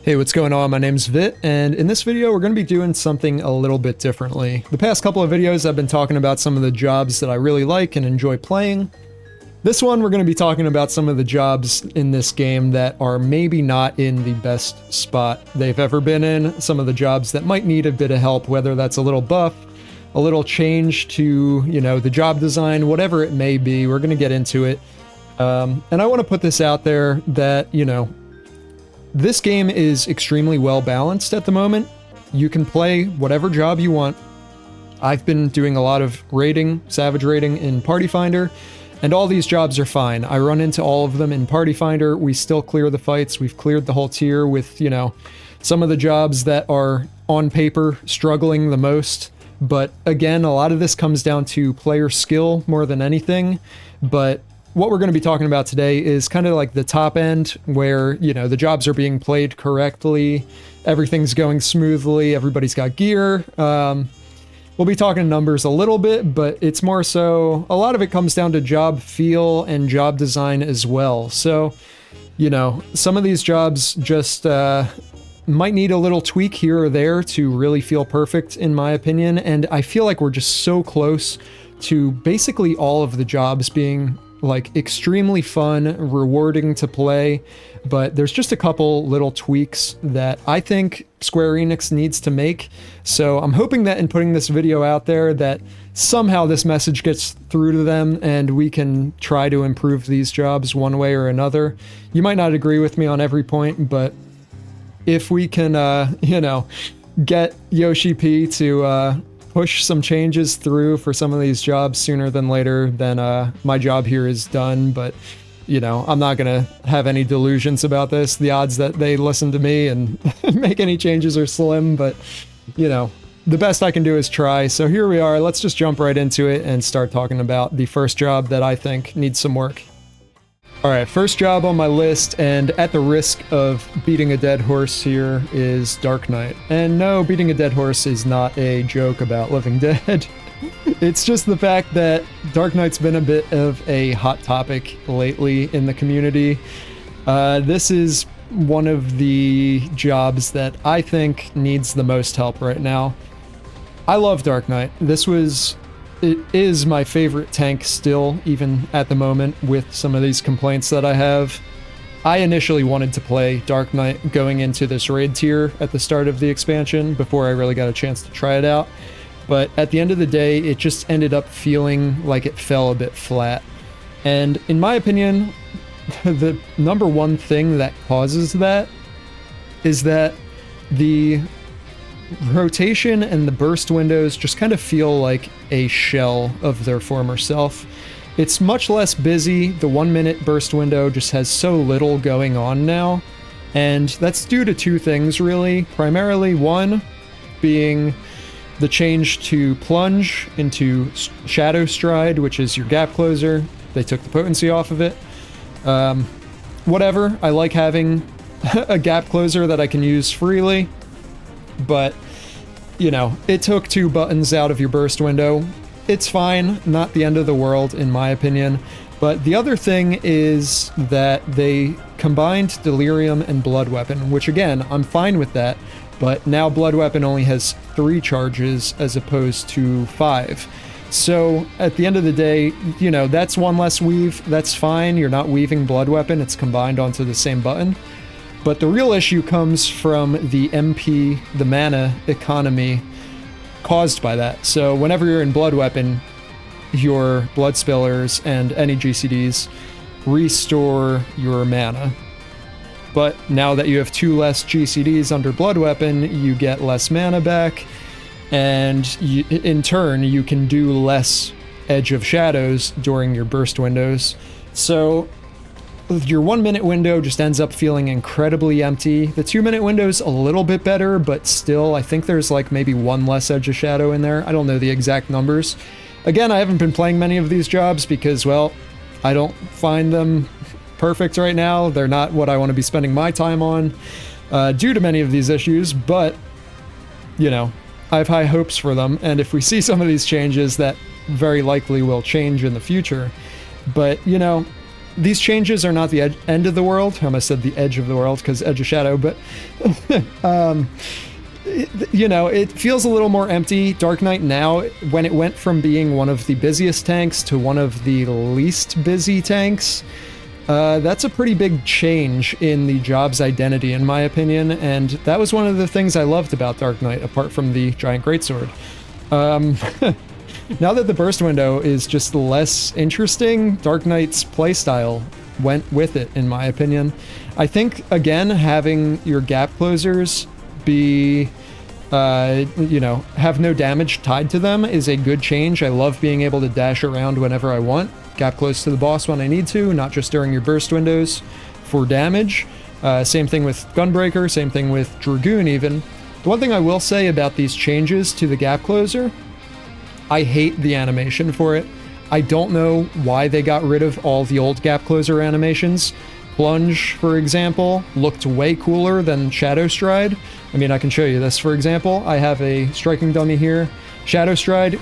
Hey, what's going on? My name's Vit, and in this video we're going to be doing something a little bit differently. The past couple of videos I've been talking about some of the jobs that I really like and enjoy playing. This one we're going to be talking about some of the jobs in this game that are maybe not in the best spot they've ever been in. Some of the jobs that might need a bit of help, whether that's a little buff, a little change to, the job design, whatever it may be. We're going to get into it. And I want to put this out there that, this game is extremely well balanced at the moment. You can play whatever job you want. I've been doing a lot of raiding, Savage raiding in Party Finder, and all these jobs are fine. I run into all of them in Party Finder. We still clear the fights. We've cleared the whole tier with, some of the jobs that are on paper struggling the most. But again, a lot of this comes down to player skill more than anything. But what we're going to be talking about today is kind of like the top end where, the jobs are being played correctly, everything's going smoothly, everybody's got gear. We'll be talking numbers a little bit, but it's more so, a lot of it comes down to job feel and job design as well. So, some of these jobs just might need a little tweak here or there to really feel perfect, in my opinion. And I feel like we're just so close to basically all of the jobs being like extremely fun, rewarding to play, but there's just a couple little tweaks that I think Square Enix needs to make. So I'm hoping that in putting this video out there that somehow this message gets through to them and we can try to improve these jobs one way or another. You might not agree with me on every point, but if we can, get Yoshi P to push some changes through for some of these jobs sooner than later, then my job here is done. But I'm not gonna have any delusions about this. The odds that they listen to me and make any changes are slim, but the best I can do is try. So here we are. Let's just jump right into it and start talking about the first job that I think needs some work. All right, first job on my list, and at the risk of beating a dead horse here, is Dark Knight. And no, beating a dead horse is not a joke about Living Dead. It's just the fact that Dark Knight's been a bit of a hot topic lately in the community. This is one of the jobs that I think needs the most help right now. I love Dark Knight. It is my favorite tank still, even at the moment, with some of these complaints that I have. I initially wanted to play Dark Knight going into this raid tier at the start of the expansion before I really got a chance to try it out. But at the end of the day, it just ended up feeling like it fell a bit flat. And in my opinion, the number one thing that causes that is that the rotation and the burst windows just kind of feel like a shell of their former self. It's much less busy. The 1 minute burst window just has so little going on now, and that's due to two things really. Primarily one being the change to plunge into shadow stride, which is your gap closer. They took the potency off of it. Whatever, I like having a gap closer that I can use freely. But, it took 2 buttons out of your burst window. It's fine, not the end of the world, in my opinion. But the other thing is that they combined Delirium and Blood Weapon, which again, I'm fine with that. But now Blood Weapon only has 3 charges as opposed to 5. So at the end of the day, that's one less weave. That's fine. You're not weaving Blood Weapon. It's combined onto the same button. But the real issue comes from the MP, the mana economy caused by that. So whenever you're in Blood Weapon, your Blood Spillers and any GCDs restore your mana. But now that you have 2 less GCDs under Blood Weapon, you get less mana back, and in turn, you can do less Edge of Shadows during your burst windows. So your 1 minute window just ends up feeling incredibly empty. The 2 minute window's a little bit better, but still, I think there's like maybe 1 less Edge of Shadow in there. I don't know the exact numbers. Again, I haven't been playing many of these jobs because, well, I don't find them perfect right now. They're not what I want to be spending my time on due to many of these issues, but, I have high hopes for them, and if we see some of these changes, that very likely will change in the future. But, these changes are not the end of the world. I almost said the edge of the world because Edge of Shadow, but you know, it feels a little more empty. Dark Knight now, when it went from being one of the busiest tanks to one of the least busy tanks, that's a pretty big change in the job's identity, in my opinion, and that was one of the things I loved about Dark Knight, apart from the Giant Greatsword. Now that the burst window is just less interesting, Dark Knight's playstyle went with it, in my opinion. I think, again, having your gap closers be, you know, have no damage tied to them is a good change. I love being able to dash around whenever I want, gap close to the boss when I need to, not just during your burst windows for damage. Same thing with Gunbreaker, same thing with Dragoon even. The one thing I will say about these changes to the gap closer, I hate the animation for it. I don't know why they got rid of all the old gap closer animations. Plunge, for example, looked way cooler than Shadow Stride. I mean, I can show you this, for example. I have a striking dummy here. Shadow Stride,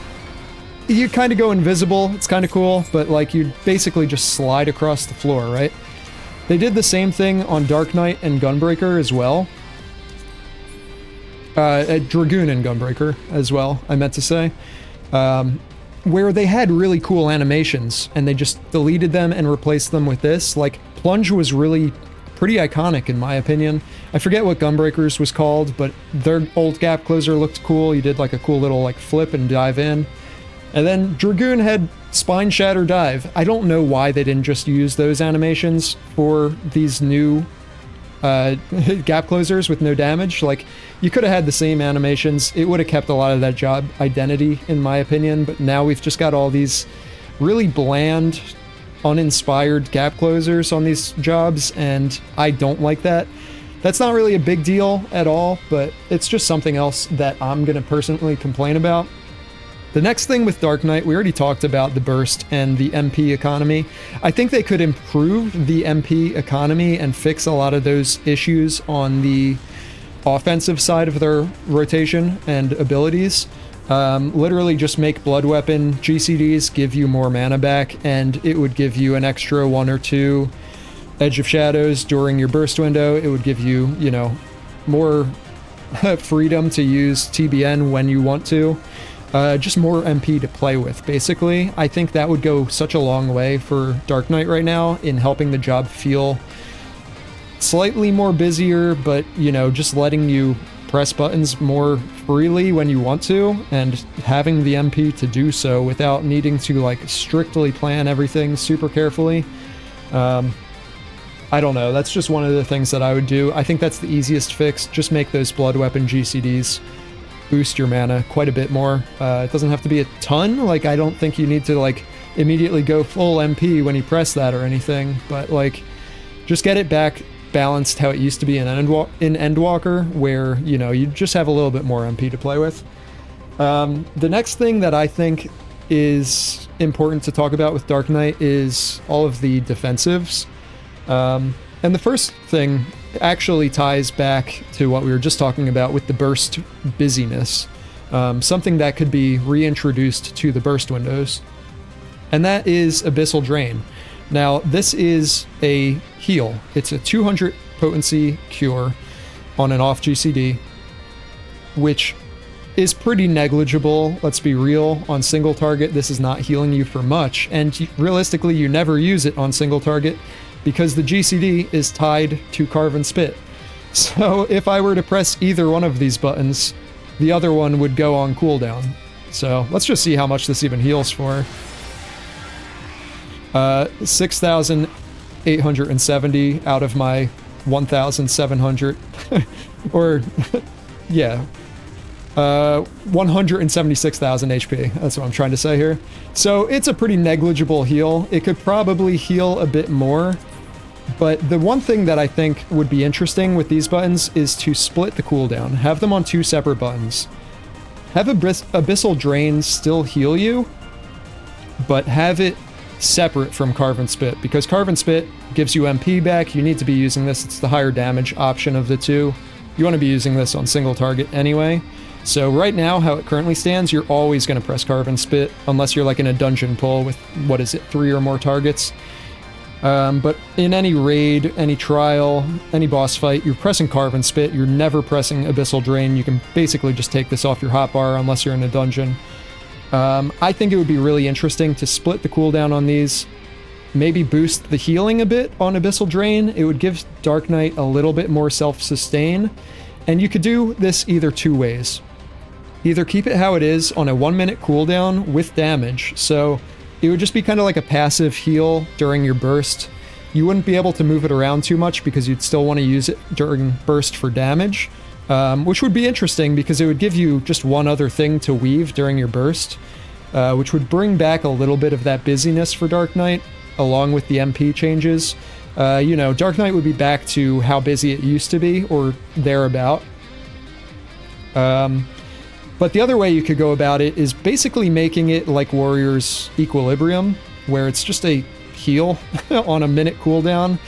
you kind of go invisible, it's kind of cool, but like you basically just slide across the floor, right? They did the same thing on Dark Knight and Gunbreaker as well. Dragoon and Gunbreaker as well, I meant to say. Where they had really cool animations, and they just deleted them and replaced them with this. Like, Plunge was really pretty iconic, in my opinion. I forget what Gunbreaker's was called, but their old gap closer looked cool. You did like a cool little like flip and dive in. And then Dragoon had Spine Shatter Dive. I don't know why they didn't just use those animations for these new gap closers with no damage. Like, you could have had the same animations. It would have kept a lot of that job identity, in my opinion, but now we've just got all these really bland, uninspired gap closers on these jobs, and I don't like that. That's not really a big deal at all, but it's just something else that I'm gonna personally complain about. The next thing with Dark Knight, we already talked about the burst and the MP economy. I think they could improve the MP economy and fix a lot of those issues on the offensive side of their rotation and abilities. Literally just make Blood Weapon GCDs give you more mana back, and it would give you an extra 1 or 2 Edge of Shadows during your burst window. It would give you, you know, more freedom to use TBN when you want to. Just more MP to play with, basically. I think that would go such a long way for Dark Knight right now in helping the job feel slightly more busier, but, you know, just letting you press buttons more freely when you want to, and having the MP to do so without needing to, like, strictly plan everything super carefully. I don't know, that's just one of the things that I would do. I think that's the easiest fix. Just make those Blood Weapon GCDs boost your mana quite a bit more. It doesn't have to be a ton. Like, I don't think you need to, like, immediately go full MP when you press that or anything, but, like, just get it back balanced how it used to be in Endwalker, where, you know, you just have a little bit more MP to play with. The next thing that I think is important to talk about with Dark Knight is all of the defensives. And the first thing actually ties back to what we were just talking about with the burst busyness. Something that could be reintroduced to the burst windows. And that is Abyssal Drain. Now, this is a heal. It's a 200 potency cure on an off GCD, which is pretty negligible, let's be real. On single target, this is not healing you for much, and realistically, you never use it on single target because the GCD is tied to Carve and Spit. So if I were to press either one of these buttons, the other one would go on cooldown. So let's just see how much this even heals for. 6,870 out of my 1,700, or yeah, 176,000 HP. That's what I'm trying to say here. So it's a pretty negligible heal. It could probably heal a bit more, but the one thing that I think would be interesting with these buttons is to split the cooldown. Have them on 2 separate buttons. Have Abyssal Drain still heal you, but have it separate from Carve and Spit, because Carve and Spit gives you MP back. You need to be using this. It's the higher damage option of the two. You want to be using this on single target anyway. So right now, how it currently stands, you're always going to press Carve and Spit, unless you're like in a dungeon pull with, what is it, 3 or more targets. But in any raid, any trial, any boss fight, you're pressing Carve and Spit. You're never pressing Abyssal Drain. You can basically just take this off your hotbar unless you're in a dungeon. I think it would be really interesting to split the cooldown on these, maybe boost the healing a bit on Abyssal Drain. It would give Dark Knight a little bit more self-sustain, and you could do this either two ways. Either keep it how it is on a 1 minute cooldown with damage, so it would just be kind of like a passive heal during your burst. You wouldn't be able to move it around too much because you'd still want to use it during burst for damage, which would be interesting because it would give you just one other thing to weave during your burst, which would bring back a little bit of that busyness for Dark Knight, along with the MP changes. You know, Dark Knight would be back to how busy it used to be, or thereabout. But the other way you could go about it is basically making it like Warrior's Equilibrium, where it's just a heal on a minute cooldown.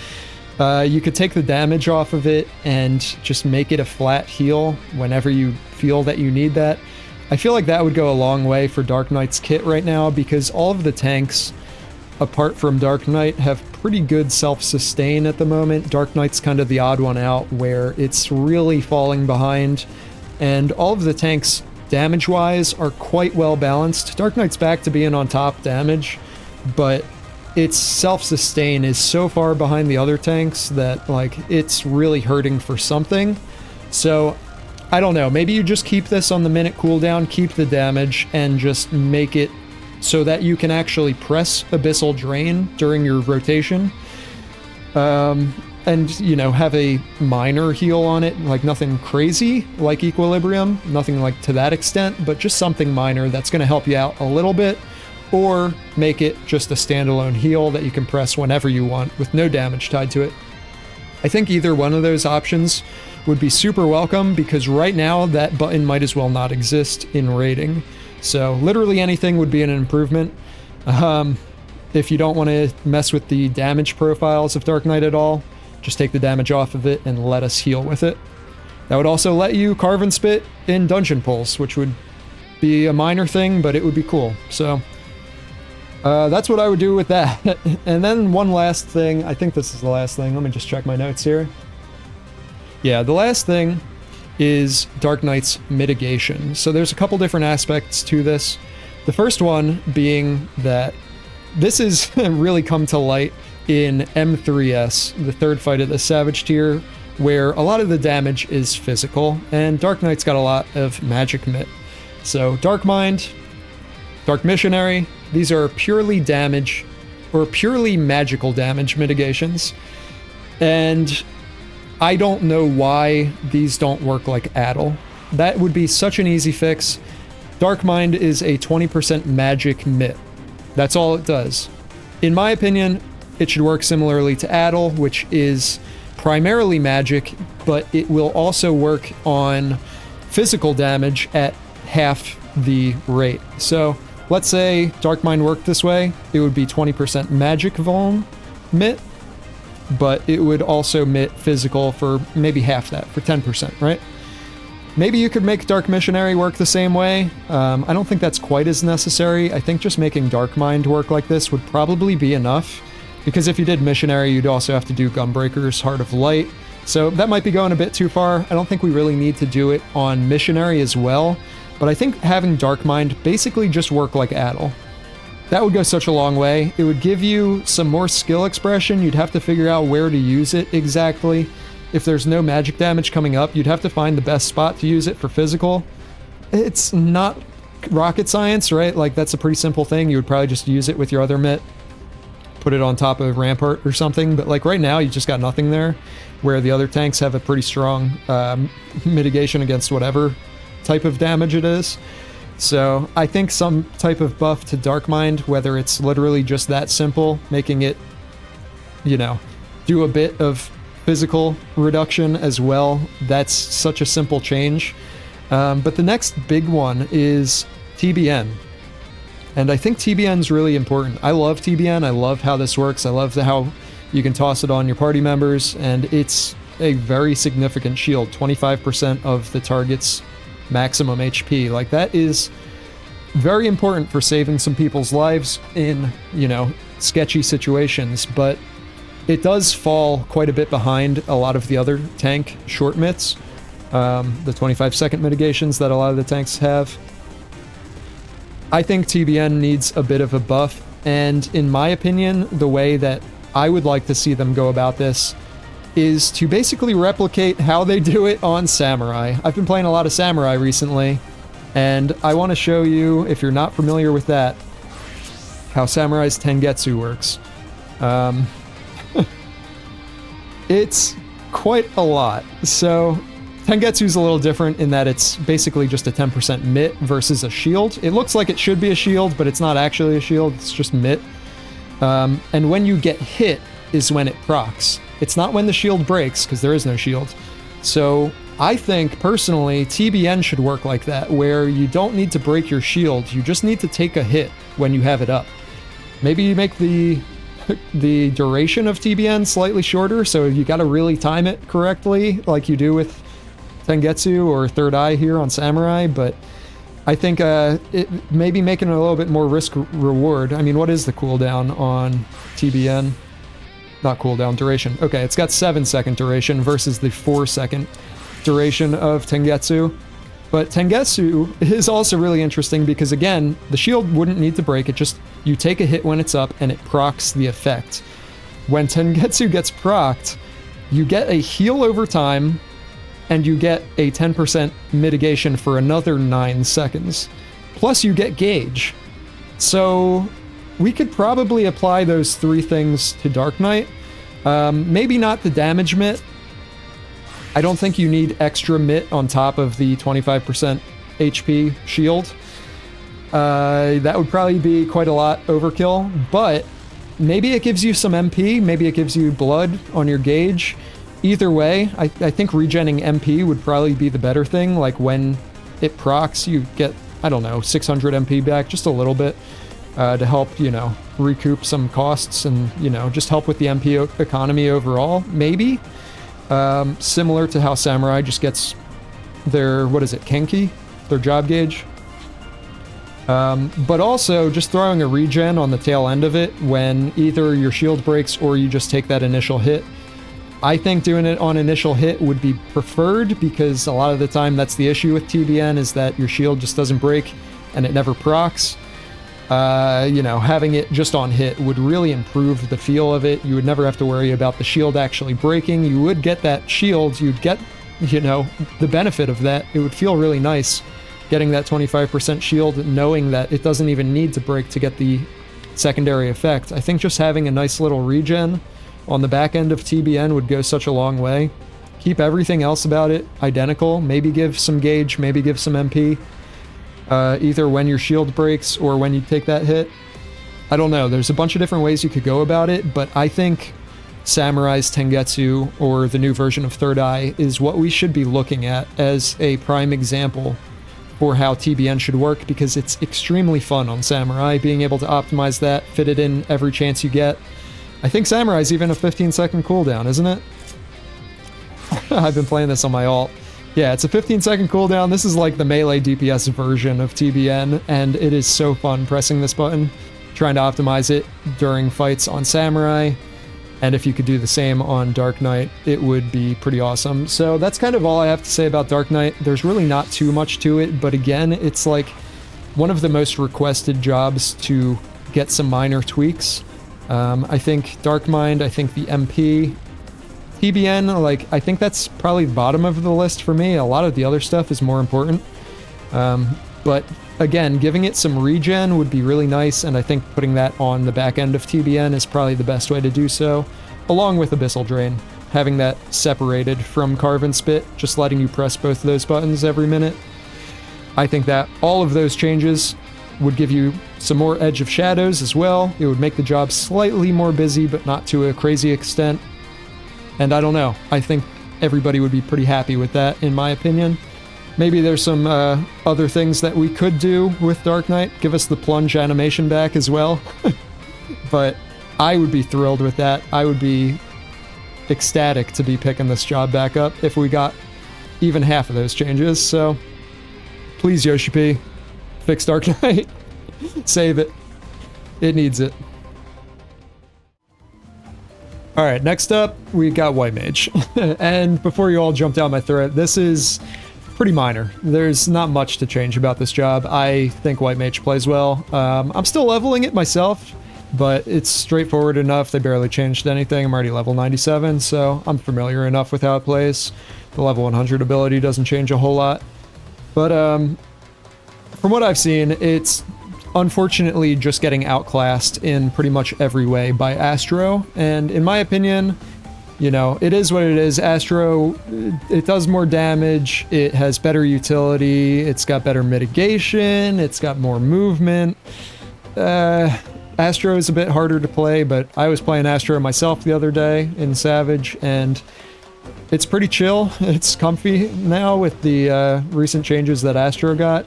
You could take the damage off of it and just make it a flat heal whenever you feel that you need that. I feel like that would go a long way for Dark Knight's kit right now, because all of the tanks, apart from Dark Knight, have pretty good self-sustain at the moment. Dark Knight's kind of the odd one out where it's really falling behind, and all of the tanks damage-wise are quite well balanced. Dark Knight's back to being on top damage, but its self-sustain is so far behind the other tanks that, like, it's really hurting for something. So, I don't know, maybe you just keep this on the minute cooldown, keep the damage, and just make it so that you can actually press Abyssal Drain during your rotation. And, you know, have a minor heal on it, like nothing crazy like Equilibrium, nothing like to that extent, but just something minor that's going to help you out a little bit, or make it just a standalone heal that you can press whenever you want with no damage tied to it. I think either one of those options would be super welcome, because right now that button might as well not exist in raiding. So literally anything would be an improvement. If you don't want to mess with the damage profiles of Dark Knight at all, just take the damage off of it and let us heal with it. That would also let you Carve and Spit in dungeon pulls, which would be a minor thing, but it would be cool. So that's what I would do with that. And then one last thing, I think this is the last thing, let me just check my notes here. Yeah, the last thing is Dark Knight's mitigation. So there's a couple different aspects to this. The first one being that this has really come to light in M3S, the third fight of the Savage tier, where a lot of the damage is physical, and Dark Knight's got a lot of magic mit. So Dark Mind, Dark Missionary, these are purely damage, or purely magical damage mitigations, and I don't know why these don't work like Addle. That would be such an easy fix. Dark Mind is a 20% magic mit. That's all it does. In my opinion, it should work similarly to Addle, which is primarily magic, but it will also work on physical damage at half the rate. So let's say Dark Mind worked this way, it would be 20% magic vuln mit, but it would also mit physical for maybe half that, for 10%, right? Maybe you could make Dark Missionary work the same way. I don't think that's quite as necessary. I think just making Dark Mind work like this would probably be enough, because if you did Missionary, you'd also have to do Gunbreaker's Heart of Light, so that might be going a bit too far. I don't think we really need to do it on Missionary as well, but I think having Dark Mind basically just work like Addle. That would go such a long way. It would give you some more skill expression. You'd have to figure out where to use it exactly. If there's no magic damage coming up, you'd have to find the best spot to use it for physical. It's not rocket science, right? Like, that's a pretty simple thing. You would probably just use it with your other mit, put it on top of Rampart or something, but like right now you just got nothing there, where the other tanks have a pretty strong mitigation against whatever type of damage it is. So I think some type of buff to Dark Mind, whether it's literally just that simple, making it, you know, do a bit of physical reduction as well, that's such a simple change. But the next big one is TBN. And I think TBN's really important. I love TBN, I love how this works, I love how you can toss it on your party members, and it's a very significant shield, 25% of the target's maximum HP. Like, that is very important for saving some people's lives in, you know, sketchy situations, but It does fall quite a bit behind a lot of the other tank short mitts, the 25-second mitigations that a lot of the tanks have. I think TBN needs a bit of a buff, and in my opinion, the way that I would like to see them go about this is to basically replicate how they do it on Samurai. I've been playing a lot of Samurai recently, and I want to show you, if you're not familiar with that, how Samurai's Tengetsu works. It's quite a lot. So Tengetsu's a little different in that it's basically just a 10% mitt versus a shield. It looks like it should be a shield, but it's not actually a shield, it's just mitt. And when you get hit is when it procs. It's not when the shield breaks, because there is no shield. So I think, personally, TBN should work like that, where you don't need to break your shield, you just need to take a hit when you have it up. Maybe you make the duration of TBN slightly shorter, so you gotta really time it correctly, like you do with Tengetsu or Third Eye here on Samurai, but I think it maybe making it a little bit more risk-reward. I mean, what is the cooldown on TBN? Not cooldown, duration. Okay, it's got 7-second duration versus the 4-second duration of Tengetsu. But Tengetsu is also really interesting because, again, the shield wouldn't need to break. It just, you take a hit when it's up and it procs the effect. When Tengetsu gets procced, you get a heal over time and you get a 10% mitigation for another 9 seconds. Plus you get gauge. So we could probably apply those 3 things to Dark Knight. Maybe not the damage mitt. I don't think you need extra mitt on top of the 25% HP shield. That would probably be quite a lot overkill, but maybe it gives you some MP, maybe it gives you blood on your gauge. Either way, I think regenning MP would probably be the better thing. Like when it procs, you get, I don't know, 600 MP back, just a little bit, to help, you know, recoup some costs and, you know, just help with the MP economy overall, maybe. Similar to how Samurai just gets their, what is it, Kenki? Their job gauge. But also just throwing a regen on the tail end of it when either your shield breaks or you just take that initial hit. I think doing it on initial hit would be preferred because a lot of the time that's the issue with TBN is that your shield just doesn't break and it never procs. You know, having it just on hit would really improve the feel of it. You would never have to worry about the shield actually breaking. You would get that shield, you'd get, you know, the benefit of that. It would feel really nice getting that 25% shield, knowing that it doesn't even need to break to get the secondary effect. I think just having a nice little regen on the back end of TBN would go such a long way. Keep everything else about it identical. Maybe give some gauge, maybe give some MP. Either when your shield breaks or when you take that hit. I don't know, there's a bunch of different ways you could go about it, but I think Samurai's Tengetsu, or the new version of Third Eye, is what we should be looking at as a prime example for how TBN should work, because it's extremely fun on Samurai, being able to optimize that, fit it in every chance you get. I think Samurai's even a 15-second cooldown, isn't it? I've been playing this on my alt. Yeah, it's a 15-second cooldown. This is like the melee DPS version of TBN, and it is so fun pressing this button, trying to optimize it during fights on Samurai. And if you could do the same on Dark Knight, it would be pretty awesome. So that's kind of all I have to say about Dark Knight. There's really not too much to it, but again, it's like one of the most requested jobs to get some minor tweaks. I think Darkmind, I think the MP, TBN, like, I think that's probably the bottom of the list for me. A lot of the other stuff is more important. But again, giving it some regen would be really nice, and I think putting that on the back end of TBN is probably the best way to do so, along with Abyssal Drain. Having that separated from Carve and Spit, just letting you press both of those buttons every minute. I think that all of those changes would give you some more Edge of Shadows as well. It would make the job slightly more busy, but not to a crazy extent. And I don't know, I think everybody would be pretty happy with that, in my opinion. Maybe there's some other things that we could do with Dark Knight. Give us the plunge animation back as well. But I would be thrilled with that. I would be ecstatic to be picking this job back up if we got even half of those changes. So please, Yoshi P, fix Dark Knight. Save it. It needs it. Alright, next up, we got White Mage. And before you all jump down my throat, this is pretty minor. There's not much to change about this job. I think White Mage plays well. I'm still leveling it myself, but it's straightforward enough. They barely changed anything. I'm already level 97, so I'm familiar enough with how it plays. The level 100 ability doesn't change a whole lot. But from what I've seen, it's unfortunately just getting outclassed in pretty much every way by Astro, and in my opinion, you know, it is what it is. Astro, it does more damage, it has better utility, it's got better mitigation, it's got more movement. Astro is a bit harder to play, but I was playing Astro myself the other day in Savage, and it's pretty chill. It's comfy now with the recent changes that Astro got,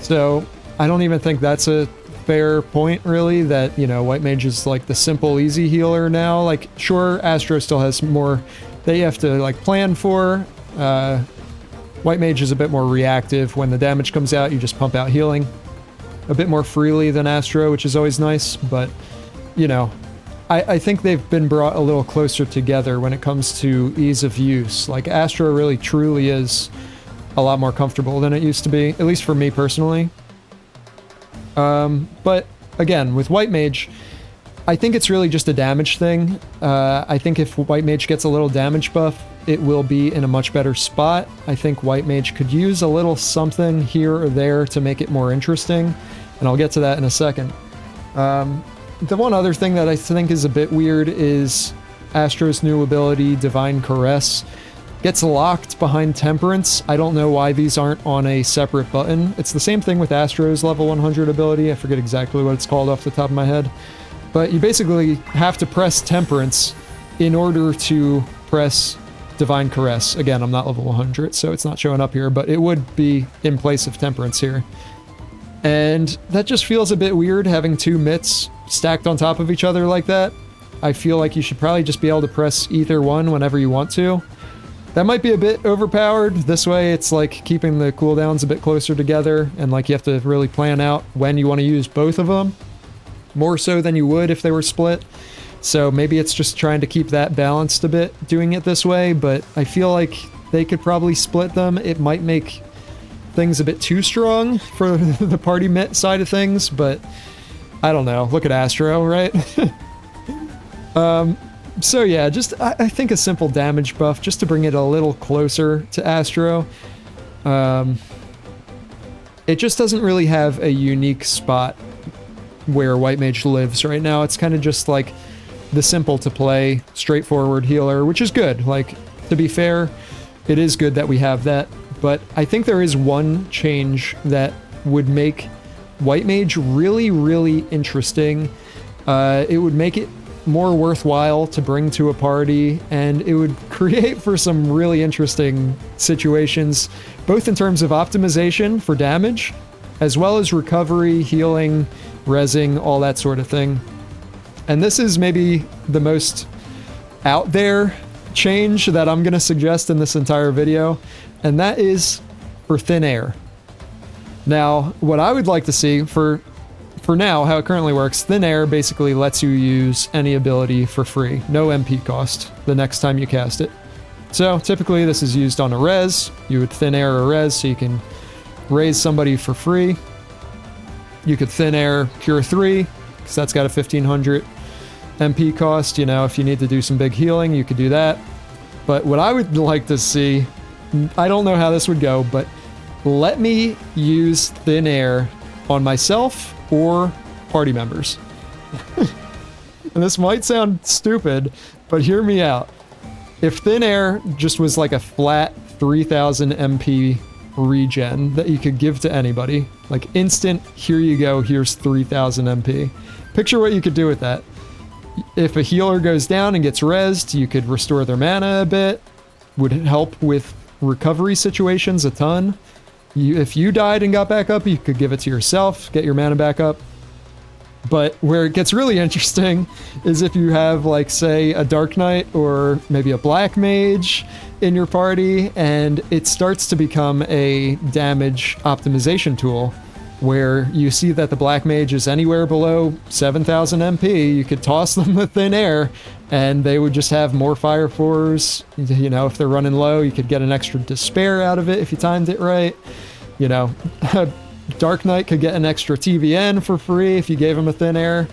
so I don't even think that's a fair point, really, that, you know, White Mage is like the simple, easy healer now. Like, sure, Astro still has more that you have to, like, plan for. White Mage is a bit more reactive. When the damage comes out, you just pump out healing a bit more freely than Astro, which is always nice, but, you know, I think they've been brought a little closer together when it comes to ease of use. Like, Astro really, truly is a lot more comfortable than it used to be, at least for me personally. But again, with White Mage, I think it's really just a damage thing. I think if White Mage gets a little damage buff, it will be in a much better spot. I think White Mage could use a little something here or there to make it more interesting, and I'll get to that in a second. The one other thing that I think is a bit weird is Astro's new ability, Divine Caress, gets locked behind Temperance. I don't know why these aren't on a separate button. It's the same thing with Astro's level 100 ability. I forget exactly what it's called off the top of my head. But you basically have to press Temperance in order to press Divine Caress. Again, I'm not level 100, so it's not showing up here, but it would be in place of Temperance here. And that just feels a bit weird, having two mitts stacked on top of each other like that. I feel like you should probably just be able to press either one whenever you want to. That might be a bit overpowered. This way it's like keeping the cooldowns a bit closer together, and like you have to really plan out when you want to use both of them, more so than you would if they were split. So maybe it's just trying to keep that balanced a bit doing it this way, but I feel like they could probably split them. It might make things a bit too strong for the party mitt side of things, but I don't know. Look at Astro, right? So yeah, just I think a simple damage buff just to bring it a little closer to Astro. It just doesn't really have a unique spot where White Mage lives right now. It's kind of just like the simple to play, straightforward healer, which is good. Like, to be fair, it is good that we have that, but I think there is one change that would make White Mage really, really interesting. It would make it more worthwhile to bring to a party, and it would create for some really interesting situations, both in terms of optimization for damage, as well as recovery, healing, rezzing, all that sort of thing. And this is maybe the most out there change that I'm going to suggest in this entire video, and that is for Thin Air. Now, what I would like to see for now, how it currently works, Thin Air basically lets you use any ability for free, no MP cost, the next time you cast it. So typically this is used on a res. You would Thin Air a res so you can raise somebody for free. You could Thin Air Cure 3, because that's got a 1500 MP cost. You know, if you need to do some big healing, you could do that. But what I would like to see, I don't know how this would go, but let me use Thin Air on myself or party members. And this might sound stupid, but hear me out. If Thin Air just was like a flat 3000 MP regen that you could give to anybody, like instant, here you go, here's 3000 MP. Picture what you could do with that. If a healer goes down and gets rezzed, you could restore their mana a bit. Would help with recovery situations a ton. If you died and got back up, you could give it to yourself, get your mana back up. But where it gets really interesting is if you have, like, say, a Dark Knight or maybe a Black Mage in your party, and it starts to become a damage optimization tool, where you see that the Black Mage is anywhere below 7,000 MP, you could toss them with Thin Air, and they would just have more Fire 4s. You know, if they're running low, you could get an extra Despair out of it if you timed it right. You know, Dark Knight could get an extra TVN for free if you gave them a Thin Air.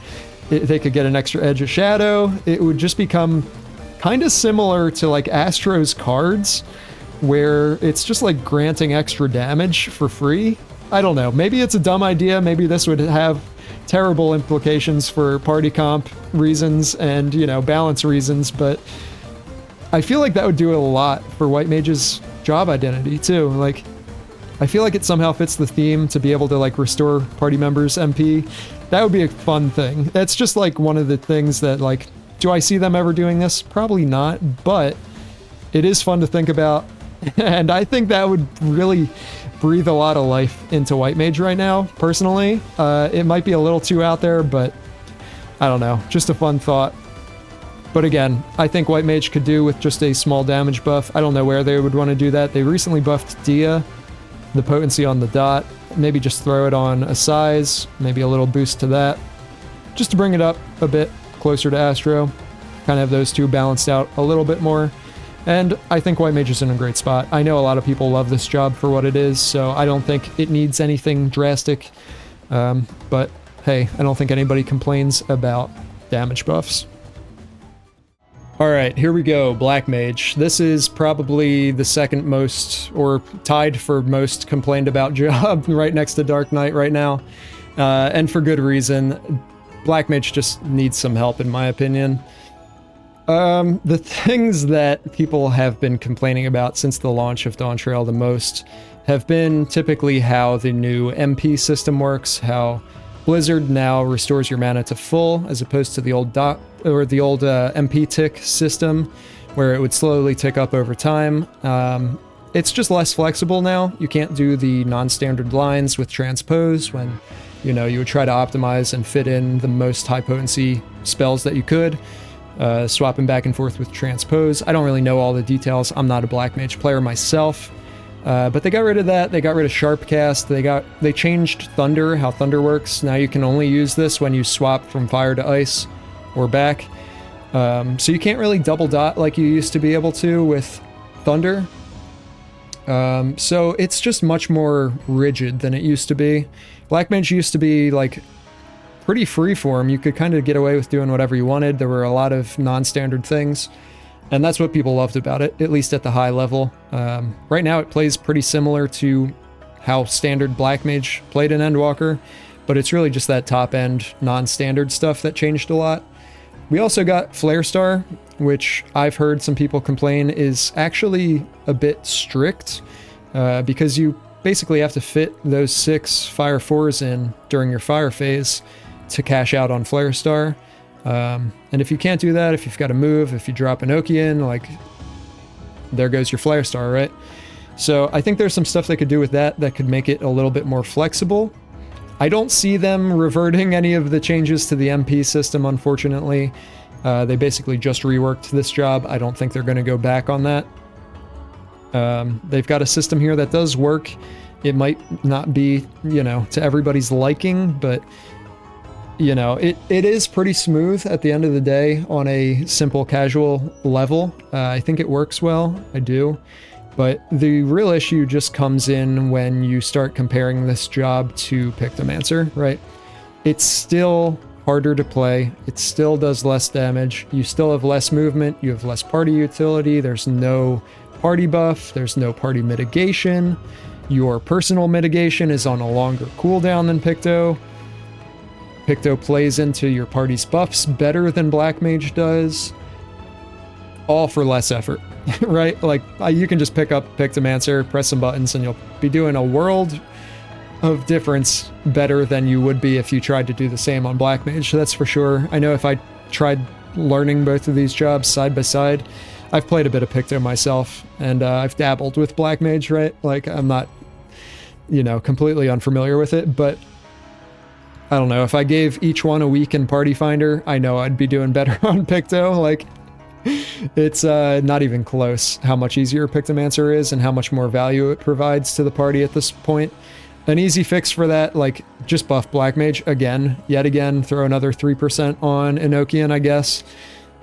They could get an extra Edge of Shadow. It would just become kind of similar to like Astro's cards, where it's just like granting extra damage for free. I don't know. Maybe it's a dumb idea. Maybe this would have terrible implications for party comp reasons and, you know, balance reasons, but I feel like that would do a lot for White Mage's job identity too. Like, I feel like it somehow fits the theme to be able to like restore party members MP. That would be a fun thing. That's just like one of the things that, like, do I see them ever doing this? Probably not, but it is fun to think about. And I think that would really breathe a lot of life into White Mage right now, personally. It might be a little too out there, but I don't know. Just a fun thought. But again, I think White Mage could do with just a small damage buff. I don't know where they would want to do that. They recently buffed Dia, the potency on the dot. Maybe just throw it on a size, maybe a little boost to that, just to bring it up a bit closer to Astro. Kind of have those two balanced out a little bit more. And I think White Mage is in a great spot. I know a lot of people love this job for what it is, so I don't think it needs anything drastic. But hey, I don't think anybody complains about damage buffs. Alright, here we go, Black Mage. This is probably the second most, or tied for most complained about job, right next to Dark Knight right now. And for good reason. Black Mage just needs some help, in my opinion. The things that people have been complaining about since the launch of Dawntrail the most have been typically how the new MP system works, how Blizzard now restores your mana to full as opposed to the old MP tick system where it would slowly tick up over time. It's just less flexible now. You can't do the non-standard lines with transpose when, you know, you would try to optimize and fit in the most high potency spells that you could. Swapping back and forth with transpose. I don't really know all the details. I'm not a Black Mage player myself. But they got rid of that. They got rid of Sharpcast. They changed Thunder, how Thunder works. Now you can only use this when you swap from fire to ice or back. So you can't really double dot like you used to be able to with Thunder. So it's just much more rigid than it used to be. Black Mage used to be like pretty freeform. You could kind of get away with doing whatever you wanted. There were a lot of non-standard things. And that's what people loved about it, at least at the high level. Right now it plays pretty similar to how standard Black Mage played in Endwalker, but it's really just that top-end non-standard stuff that changed a lot. We also got Flare Star, which I've heard some people complain is actually a bit strict, because you basically have to fit those 6 Fire 4s in during your fire phase to cash out on Flare Star. And if you can't do that, if you've got to move, if you drop Enochian, like, there goes your Flare Star, right? So I think there's some stuff they could do with that that could make it a little bit more flexible. I don't see them reverting any of the changes to the MP system, unfortunately. They basically just reworked this job. I don't think they're going to go back on that. They've got a system here that does work. It might not be, you know, to everybody's liking, but you know, it is pretty smooth at the end of the day on a simple casual level. I think it works well, I do. But the real issue just comes in when you start comparing this job to Pictomancer, right? It's still harder to play. It still does less damage. You still have less movement. You have less party utility. There's no party buff. There's no party mitigation. Your personal mitigation is on a longer cooldown than Picto. Picto plays into your party's buffs better than Black Mage does. All for less effort, right? Like, you can just pick up Pictomancer, press some buttons, and you'll be doing a world of difference better than you would be if you tried to do the same on Black Mage, that's for sure. I know if I tried learning both of these jobs side by side, I've played a bit of Picto myself, and I've dabbled with Black Mage, right? Like, I'm not, you know, completely unfamiliar with it, but I don't know, if I gave each one a week in Party Finder, I know I'd be doing better on Picto. Like, it's not even close how much easier Pictomancer is and how much more value it provides to the party at this point. An easy fix for that, like, just buff Black Mage again, yet again, throw another 3% on Enochian, I guess.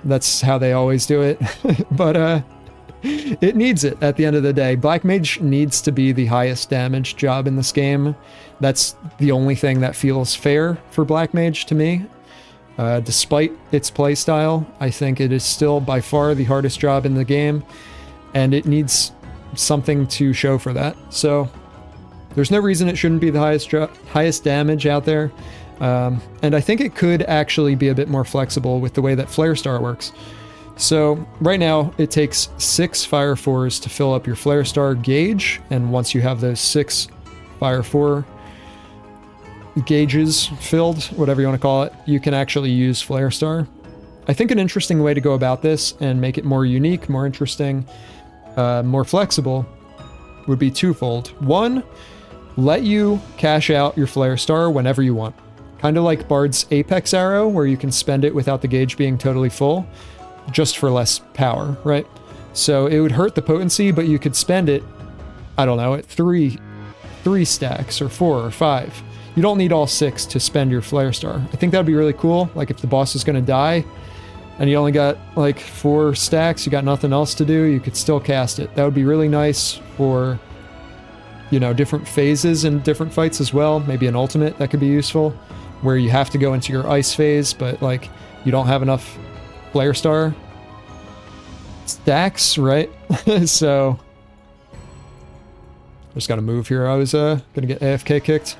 That's how they always do it. But it needs it at the end of the day. Black Mage needs to be the highest damage job in this game. That's the only thing that feels fair for Black Mage to me. Despite its playstyle, I think it is still by far the hardest job in the game, and it needs something to show for that. So there's no reason it shouldn't be the highest damage out there. And I think it could actually be a bit more flexible with the way that Flare Star works. So right now it takes 6 Fire 4s to fill up your Flare Star gauge, and once you have those 6 Fire 4 gauges filled, whatever you want to call it, you can actually use Flare Star. I think an interesting way to go about this and make it more unique, more interesting, more flexible would be twofold. One, let you cash out your Flare Star whenever you want. Kind of like Bard's Apex Arrow, where you can spend it without the gauge being totally full, just for less power, right? So it would hurt the potency, but you could spend it, I don't know, at 3 stacks, or 4 or 5. You don't need all 6 to spend your Flare Star. I think that'd be really cool. Like if the boss is gonna die, and you only got like 4 stacks, you got nothing else to do, you could still cast it. That would be really nice for, you know, different phases and different fights as well. Maybe an ultimate that could be useful, where you have to go into your ice phase, but like you don't have enough Flare Star stacks, right? So just gotta move here. I was gonna get AFK kicked.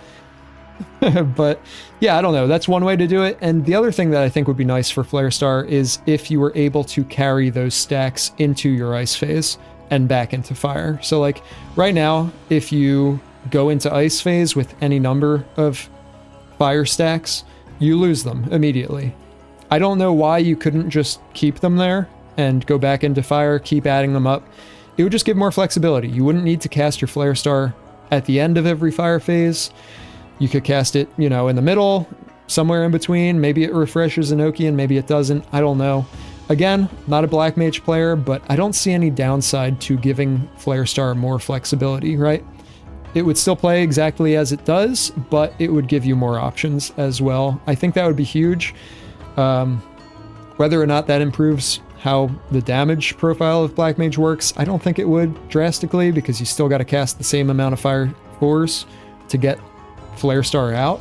But yeah, I don't know. That's one way to do it. And the other thing that I think would be nice for Flare Star is if you were able to carry those stacks into your ice phase and back into fire. So like right now, if you go into ice phase with any number of fire stacks, you lose them immediately. I don't know why you couldn't just keep them there and go back into fire, keep adding them up. It would just give more flexibility. You wouldn't need to cast your Flare Star at the end of every fire phase. You could cast it, you know, in the middle, somewhere in between. Maybe it refreshes Enochian, maybe it doesn't. I don't know. Again, not a Black Mage player, but I don't see any downside to giving Flare Star more flexibility, right? It would still play exactly as it does, but it would give you more options as well. I think that would be huge. Whether or not that improves how the damage profile of Black Mage works, I don't think it would drastically, because you still got to cast the same amount of Fire 4s to get Flare Star out,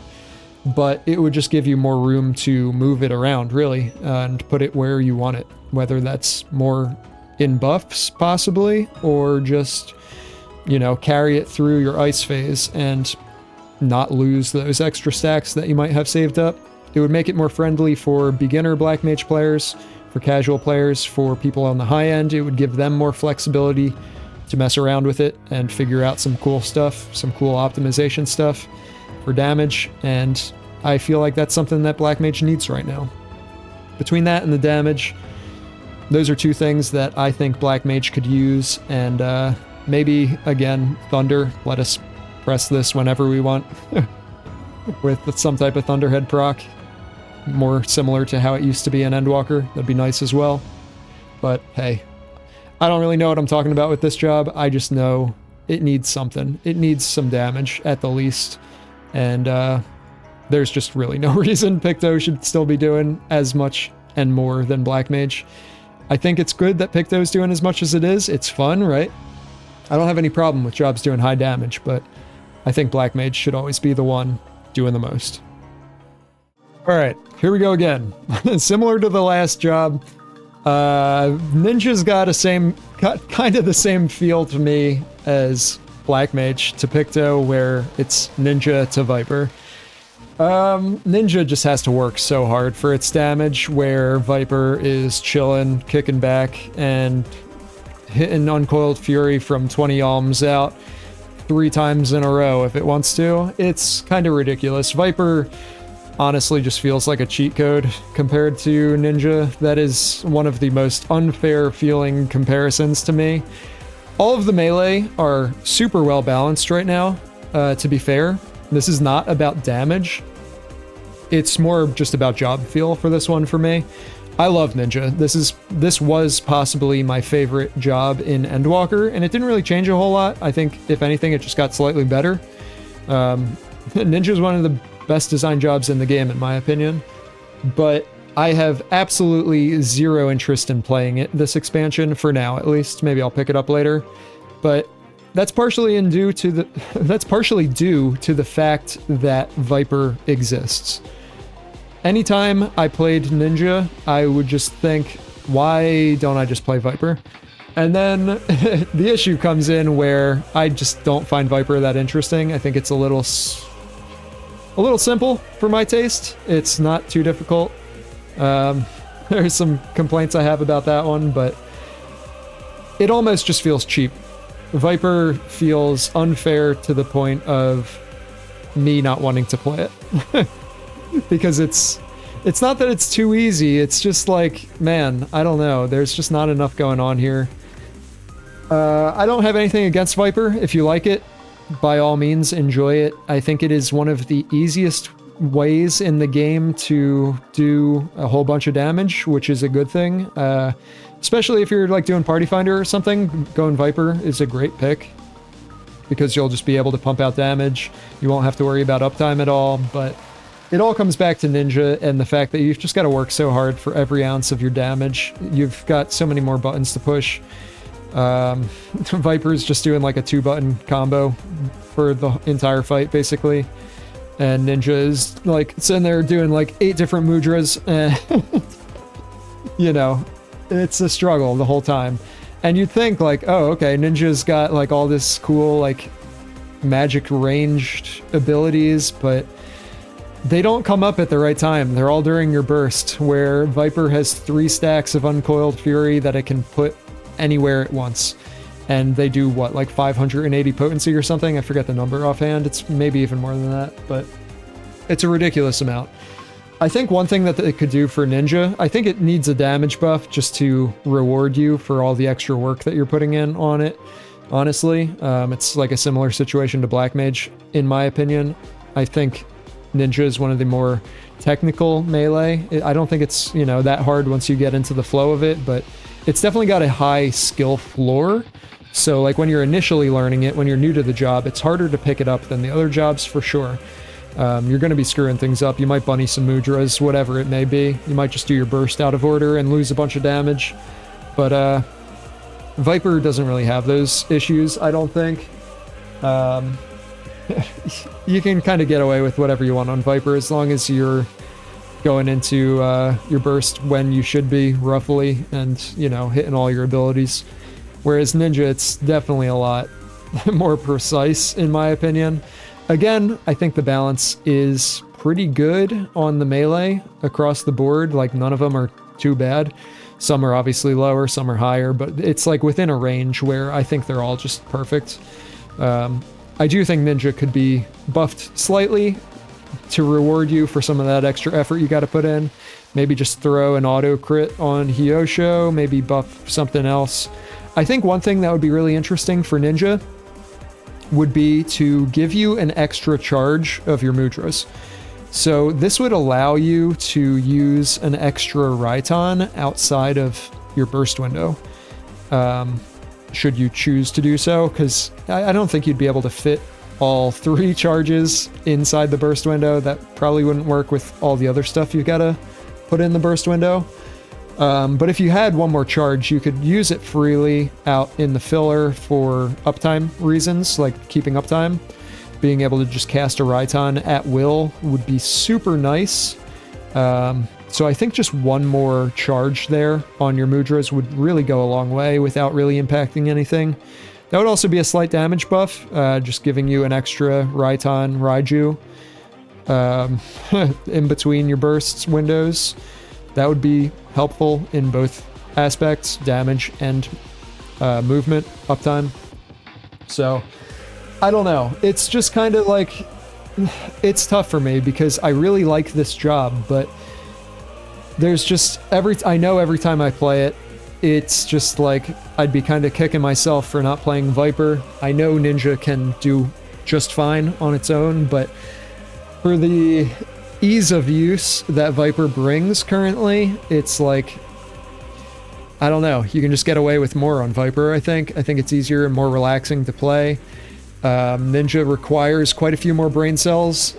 but it would just give you more room to move it around, really, and put it where you want it, whether that's more in buffs, possibly, or just, you know, carry it through your ice phase and not lose those extra stacks that you might have saved up. It would make it more friendly for beginner Black Mage players, for casual players, for people on the high end. It would give them more flexibility to mess around with it and figure out some cool stuff, some cool optimization stuff for damage, and I feel like that's something that Black Mage needs right now. Between that and the damage, those are two things that I think Black Mage could use, and maybe, again, Thunder, let us press this whenever we want with some type of Thunderhead proc, more similar to how it used to be in Endwalker. That'd be nice as well. But hey, I don't really know what I'm talking about with this job. I just know it needs something. It needs some damage at the least. And there's just really no reason Picto should still be doing as much and more than Black Mage. I think it's good that Picto's doing as much as it is. It's fun, right? I don't have any problem with jobs doing high damage, but I think Black Mage should always be the one doing the most. Alright, here we go again. Similar to the last job, Ninja's got kind of the same feel to me as Black Mage to Picto, where it's Ninja to Viper. Ninja just has to work so hard for its damage, where Viper is chilling, kicking back, and hitting Uncoiled Fury from 20 alms out 3 times in a row if it wants to. It's kind of ridiculous. Viper honestly just feels like a cheat code compared to Ninja. That is one of the most unfair feeling comparisons to me. All of the melee are super well balanced right now, to be fair. This is not about damage. It's more just about job feel for this one for me. I love Ninja. This was possibly my favorite job in Endwalker, and it didn't really change a whole lot. I think, if anything, it just got slightly better. Ninja is one of the best designed jobs in the game, in my opinion. But I have absolutely zero interest in playing it, this expansion, for now at least. Maybe I'll pick it up later. But that's partially due to the fact that Viper exists. Anytime I played Ninja, I would just think, why don't I just play Viper? And then the issue comes in where I just don't find Viper that interesting. I think it's a little simple for my taste. It's not too difficult. There's some complaints I have about that one, but it almost just feels cheap. Viper feels unfair to the point of me not wanting to play it. Because it's not that it's too easy, it's just like, man, I don't know, there's just not enough going on here. I don't have anything against Viper. If you like it, by all means, enjoy it. I think it is one of the easiest ways in the game to do a whole bunch of damage, which is a good thing. Especially if you're like doing Party Finder or something, going Viper is a great pick. Because you'll just be able to pump out damage. You won't have to worry about uptime at all, but it all comes back to Ninja and the fact that you've just got to work so hard for every ounce of your damage. You've got so many more buttons to push. Viper's just doing like a 2-button combo for the entire fight, basically. And Ninja is like sitting there doing like 8 different mudras, and you know, it's a struggle the whole time. And you'd think like, oh, okay, Ninja's got like all this cool like magic ranged abilities, but they don't come up at the right time. They're all during your burst, where Viper has 3 stacks of Uncoiled Fury that it can put anywhere at once. And they do, what, like 580 potency or something? I forget the number offhand. It's maybe even more than that, but it's a ridiculous amount. I think one thing that it could do for Ninja, I think it needs a damage buff just to reward you for all the extra work that you're putting in on it. Honestly, it's like a similar situation to Black Mage, in my opinion. I think Ninja is one of the more technical melee. I don't think it's, you know, that hard once you get into the flow of it, but it's definitely got a high skill floor. So like when you're initially learning it, when you're new to the job, it's harder to pick it up than the other jobs for sure. You're going to be screwing things up. You might bunny some mudras, whatever it may be. You might just do your burst out of order and lose a bunch of damage. But Viper doesn't really have those issues, I don't think. You can kind of get away with whatever you want on Viper as long as you're going into your burst when you should be, roughly, and, you know, hitting all your abilities. Whereas Ninja, it's definitely a lot more precise, in my opinion. Again, I think the balance is pretty good on the melee across the board. Like, none of them are too bad. Some are obviously lower, some are higher, but it's like within a range where I think they're all just perfect. I do think Ninja could be buffed slightly to reward you for some of that extra effort you got to put in. Maybe just throw an auto crit on Hyosho, maybe buff something else. I think one thing that would be really interesting for Ninja would be to give you an extra charge of your mudras. So this would allow you to use an extra Raiton outside of your burst window. Should you choose to do so, because I don't think you'd be able to fit all 3 charges inside the burst window. That probably wouldn't work with all the other stuff you gotta put in the burst window. But if you had one more charge, you could use it freely out in the filler for uptime reasons, like keeping uptime. Being able to just cast a Raiton at will would be super nice. So I think just one more charge there on your mudras would really go a long way without really impacting anything. That would also be a slight damage buff, just giving you an extra Raiton Raiju in between your bursts windows. That would be helpful in both aspects, damage and movement, uptime. So, I don't know. It's just kind of like, it's tough for me because I really like this job, but there's just I know every time I play it, it's just like I'd be kind of kicking myself for not playing Viper. I know Ninja can do just fine on its own, but for the ease of use that Viper brings currently, it's like, I don't know, you can just get away with more on Viper, I think. I think it's easier and more relaxing to play. Ninja requires quite a few more brain cells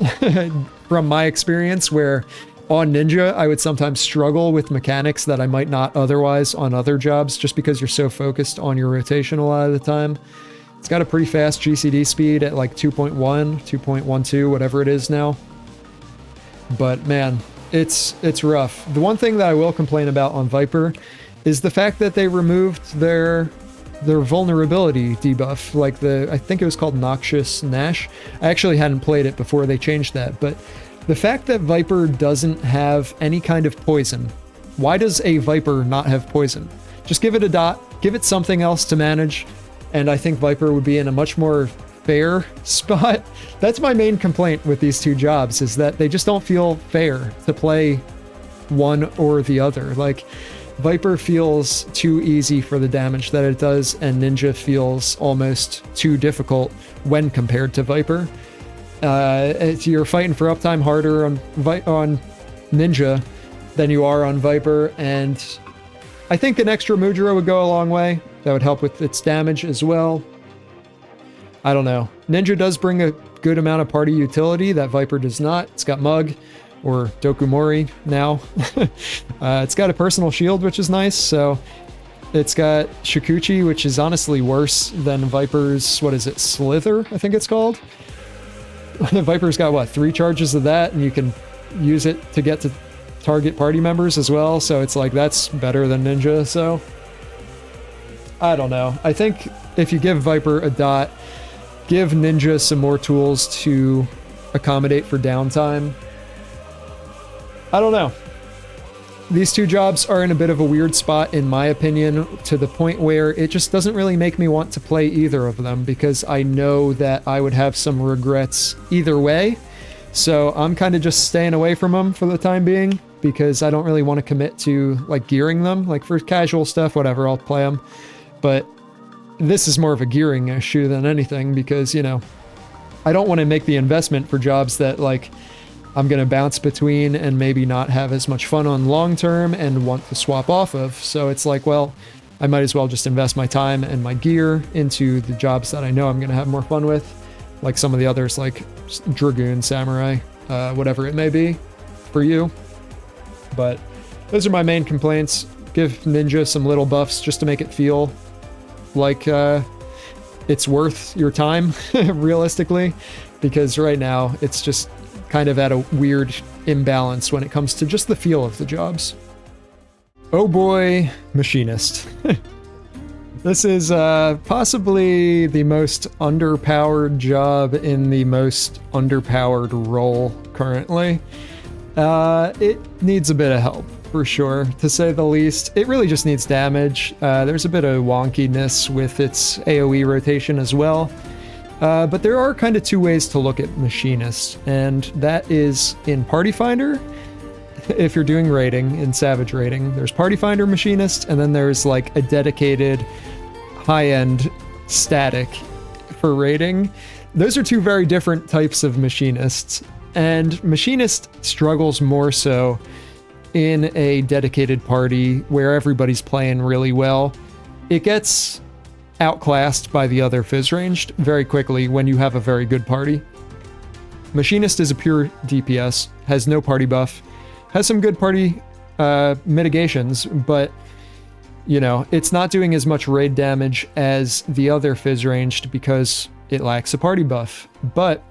from my experience, where on Ninja, I would sometimes struggle with mechanics that I might not otherwise on other jobs, just because you're so focused on your rotation a lot of the time. It's got a pretty fast GCD speed at like 2.1, 2.12, whatever it is now. But man, it's rough. The one thing that I will complain about on Viper is the fact that they removed their vulnerability debuff, like I think it was called Noxious Nash. I actually hadn't played it before they changed that, but the fact that Viper doesn't have any kind of poison. Why does a Viper not have poison? Just give it a dot, give it something else to manage, and I think Viper would be in a much more fair spot. That's my main complaint with these two jobs, is that they just don't feel fair to play one or the other. Like, Viper feels too easy for the damage that it does, and Ninja feels almost too difficult when compared to Viper. You're fighting for uptime harder on Ninja than you are on Viper, and I think an extra Mudra would go a long way. That would help with its damage as well. I don't know. Ninja does bring a good amount of party utility that Viper does not. It's got Mug, or Dokumori now. It's got a personal shield, which is nice, so it's got Shikuchi, which is honestly worse than Viper's, what is it, Slither, I think it's called? Viper's got, what, 3 charges of that, and you can use it to get to target party members as well, so it's like, that's better than Ninja, so I don't know. I think if you give Viper a dot, give Ninja some more tools to accommodate for downtime. I don't know. These two jobs are in a bit of a weird spot, in my opinion, to the point where it just doesn't really make me want to play either of them, because I know that I would have some regrets either way. So I'm kind of just staying away from them for the time being, because I don't really want to commit to, like, gearing them. Like, for casual stuff, whatever, I'll play them. But this is more of a gearing issue than anything, because, you know, I don't want to make the investment for jobs that, like, I'm going to bounce between and maybe not have as much fun on long term and want to swap off of. So it's like, well, I might as well just invest my time and my gear into the jobs that I know I'm going to have more fun with, like some of the others, like Dragoon, Samurai, whatever it may be for you. But those are my main complaints. Give Ninja some little buffs just to make it feel like it's worth your time, realistically, because right now it's just kind of at a weird imbalance when it comes to just the feel of the jobs. Oh boy, Machinist. This is possibly the most underpowered job in the most underpowered role currently. It needs a bit of help, for sure, to say the least. It really just needs damage. There's a bit of wonkiness with its AoE rotation as well. But there are kind of two ways to look at Machinist, and that is in Party Finder. If you're doing raiding, in Savage raiding, there's Party Finder Machinist, and then there's like a dedicated high-end static for raiding. Those are two very different types of Machinists, and Machinist struggles more so in a dedicated party where everybody's playing really well. It gets outclassed by the other Fizz ranged very quickly when you have a very good party. Machinist is a pure DPS, has no party buff, has some good party mitigations, but you know, it's not doing as much raid damage as the other Fizz ranged because it lacks a party buff. But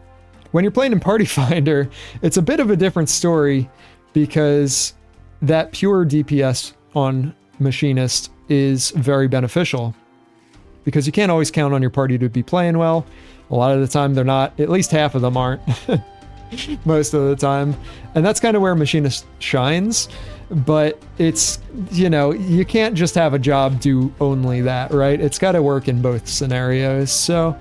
when you're playing in Party Finder, it's a bit of a different story, because that pure DPS on Machinist is very beneficial, because you can't always count on your party to be playing well. A lot of the time they're not, at least half of them aren't, most of the time. And that's kind of where Machinist shines, but it's, you know, you can't just have a job do only that, right? It's got to work in both scenarios. So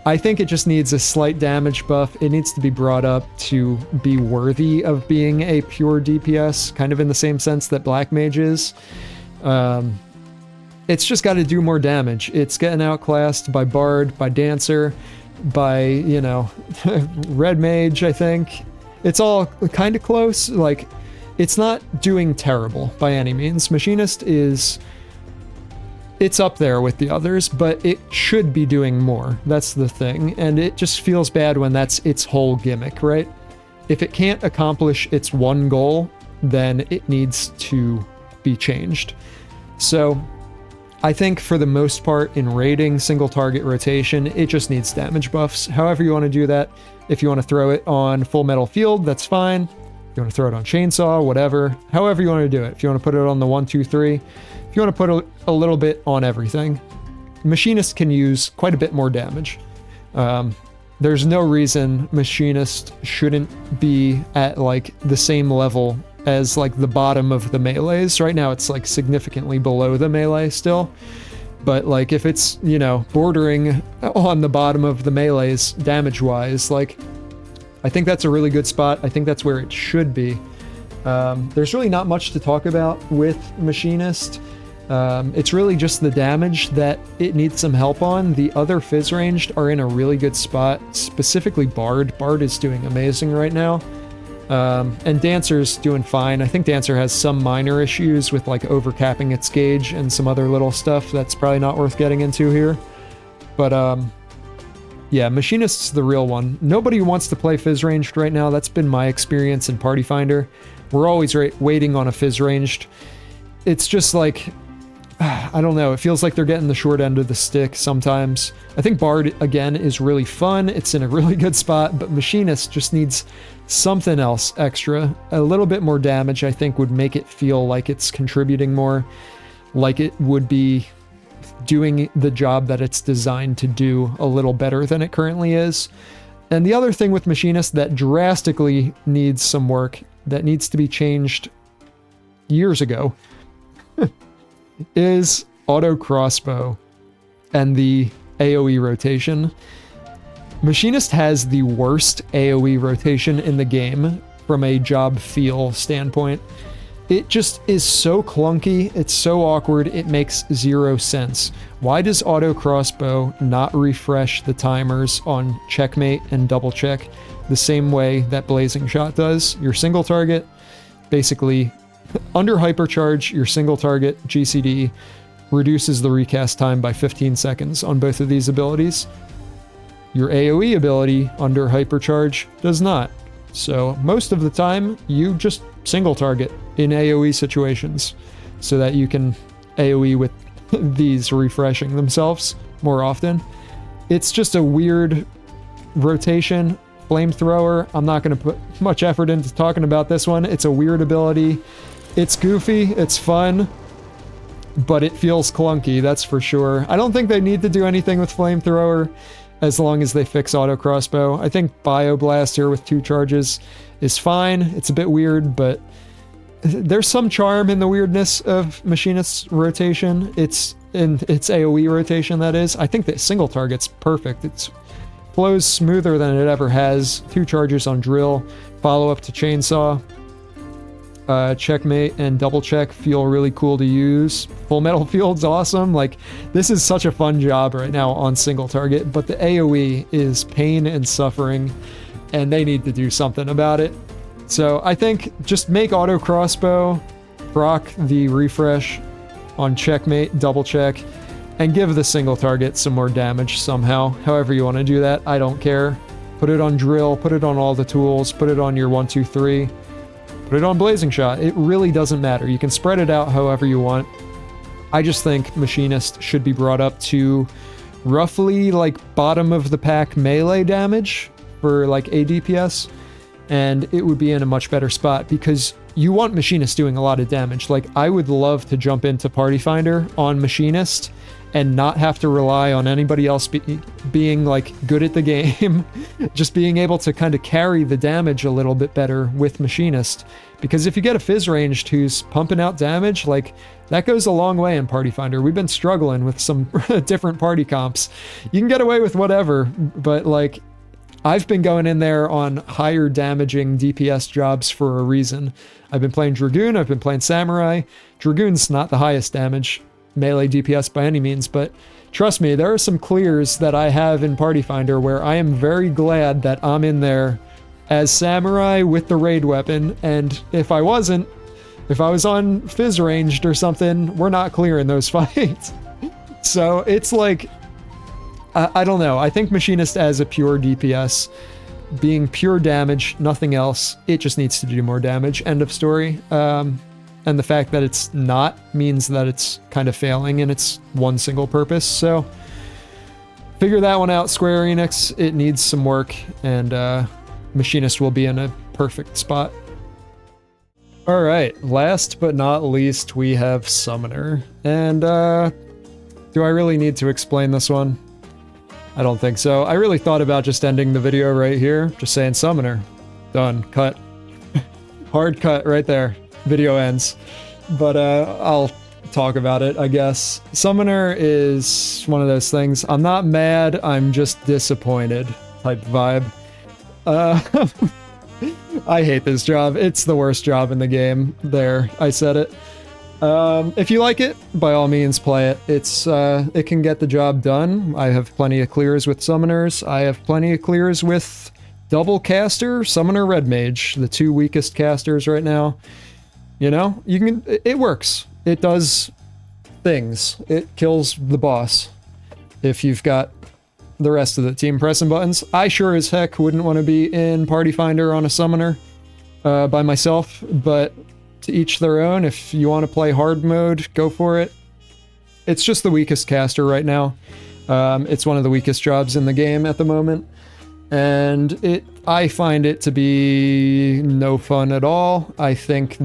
I think it just needs a slight damage buff. It needs to be brought up to be worthy of being a pure DPS, kind of in the same sense that Black Mage is. It's just got to do more damage. It's getting outclassed by Bard, by Dancer, by, you know, Red Mage, I think. It's all kind of close. Like, it's not doing terrible by any means. Machinist is... it's up there with the others, but it should be doing more. That's the thing. And it just feels bad when that's its whole gimmick, right? If it can't accomplish its one goal, then it needs to be changed. So I think for the most part in raiding single target rotation, it just needs damage buffs. However you want to do that. If you want to throw it on Full Metal Field, that's fine. If you want to throw it on Chainsaw, whatever. However you want to do it. If you want to put it on the 1, 2, 3. If you want to put a little bit on everything. Machinist can use quite a bit more damage. There's no reason Machinist shouldn't be at like the same level as like the bottom of the melees. Right now it's like significantly below the melee still. But like if it's, you know, bordering on the bottom of the melees damage-wise, like I think that's a really good spot. I think that's where it should be. There's really not much to talk about with Machinist. It's really just the damage that it needs some help on. The other Fizz ranged are in a really good spot, specifically Bard. Bard is doing amazing right now. And Dancer's doing fine. I think Dancer has some minor issues with like overcapping its gauge and some other little stuff that's probably not worth getting into here. But yeah, Machinist's the real one. Nobody wants to play Fizz ranged right now. That's been my experience in Party Finder. We're always waiting on a Fizz ranged. It's just like, I don't know, it feels like they're getting the short end of the stick sometimes. I think Bard, again, is really fun. It's in a really good spot, but Machinist just needs something else extra. A little bit more damage, I think, would make it feel like it's contributing more, like it would be doing the job that it's designed to do a little better than it currently is. And the other thing with Machinist that drastically needs some work, that needs to be changed years ago, is auto crossbow and the AoE rotation. Machinist has the worst AoE rotation in the game from a job feel standpoint. It just is so clunky, it's so awkward, it makes zero sense. Why does auto crossbow not refresh the timers on checkmate and double check the same way that blazing shot does? Your single target, basically under hypercharge, your single target GCD reduces the recast time by 15 seconds on both of these abilities. Your AoE ability under hypercharge does not. So most of the time, you just single target in AoE situations so that you can AoE with these refreshing themselves more often. It's just a weird rotation. Flamethrower, I'm not going to put much effort into talking about this one. It's a weird ability. It's goofy, it's fun, but it feels clunky, that's for sure. I don't think they need to do anything with Flamethrower as long as they fix auto crossbow. I think Bioblast here with 2 charges is fine. It's a bit weird, but there's some charm in the weirdness of Machinist's rotation. It's AoE rotation, that is. I think that single target's perfect. It flows smoother than it ever has. 2 charges on Drill, follow up to Chainsaw. Checkmate and double check feel really cool to use. Full Metal Field's awesome. Like, this is such a fun job right now on single target, but the AoE is pain and suffering, and they need to do something about it. So I think just make auto crossbow, proc the refresh on checkmate, double check, and give the single target some more damage somehow. However you want to do that, I don't care. Put it on Drill, put it on all the tools, put it on your 1, 2, 3. Put it on Blazing Shot. It really doesn't matter. You can spread it out however you want. I just think Machinist should be brought up to roughly like bottom of the pack melee damage for like ADPS, and it would be in a much better spot because you want Machinist doing a lot of damage. Like, I would love to jump into Party Finder on Machinist and not have to rely on anybody else being like good at the game. Just being able to kind of carry the damage a little bit better with Machinist. Because if you get a Fizz ranged who's pumping out damage, like, that goes a long way in Party Finder. We've been struggling with some different party comps. You can get away with whatever, but like, I've been going in there on higher damaging DPS jobs for a reason. I've been playing Dragoon, I've been playing Samurai. Dragoon's not the highest damage melee DPS by any means, but trust me, there are some clears that I have in Party Finder where I am very glad that I'm in there as Samurai with the raid weapon, and if I wasn't, if I was on Fizz ranged or something, we're not clearing those fights. So it's like, I don't know, I think Machinist as a pure DPS being pure damage, nothing else. It just needs to do more damage. End of story. And the fact that it's not means that it's kind of failing in its one single purpose. So figure that one out, Square Enix. It needs some work, and Machinist will be in a perfect spot. All right, last but not least, we have Summoner. And do I really need to explain this one? I don't think so. I really thought about just ending the video right here, just saying Summoner. Done. Cut. Hard cut right there. Video ends. But I'll talk about it, I guess. Summoner is one of those things. I'm not mad, I'm just disappointed type vibe. I hate this job. It's the worst job in the game. There, I said it. If you like it, by all means play it. It can get the job done. I have plenty of clears with Summoners. I have plenty of clears with Double Caster, Summoner, Red Mage, the two weakest casters right now. You know, it works. It does things. It kills the boss if you've got the rest of the team pressing buttons. I sure as heck wouldn't want to be in Party Finder on a Summoner by myself, but to each their own. If you want to play hard mode, go for it. It's just the weakest caster right now. It's one of the weakest jobs in the game at the moment, and I find it to be no fun at all. I think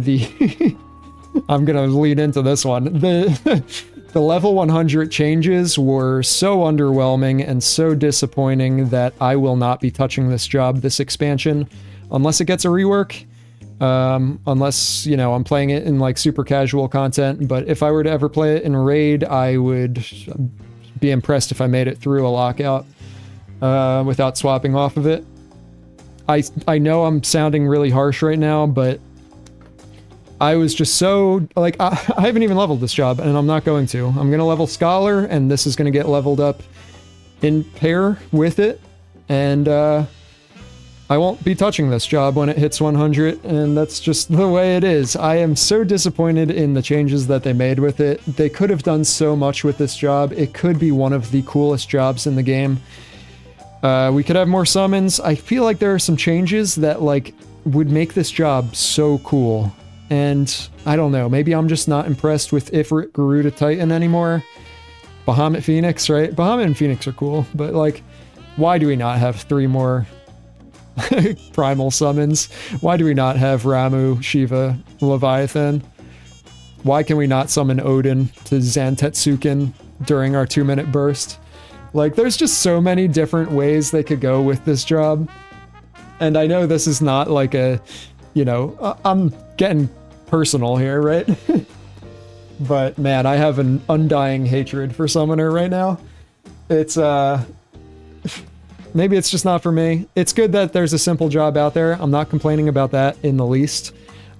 I'm gonna lead into this one. The level 100 changes were so underwhelming and so disappointing that I will not be touching this job, this expansion, unless it gets a rework. Unless, you know, I'm playing it in like super casual content, but if I were to ever play it in Raid, I would be impressed if I made it through a lockout without swapping off of it. I know I'm sounding really harsh right now, but I was just so, like, I haven't even leveled this job, and I'm not going to. I'm going to level Scholar, and this is going to get leveled up in pair with it, and I won't be touching this job when it hits 100, and that's just the way it is. I am so disappointed in the changes that they made with it. They could have done so much with this job. It could be one of the coolest jobs in the game. We could have more summons. I feel like there are some changes that, like, would make this job so cool. And I don't know, maybe I'm just not impressed with Ifrit, Garuda, Titan anymore. Bahamut, Phoenix, right? Bahamut and Phoenix are cool, but like, why do we not have 3 more primal summons? Why do we not have Ramu, Shiva, Leviathan? Why can we not summon Odin to Zantetsuken during our 2-minute burst? Like, there's just so many different ways they could go with this job. And I know this is not like a, you know, I'm getting personal here, right? But man, I have an undying hatred for Summoner right now. It's, maybe it's just not for me. It's good that there's a simple job out there. I'm not complaining about that in the least.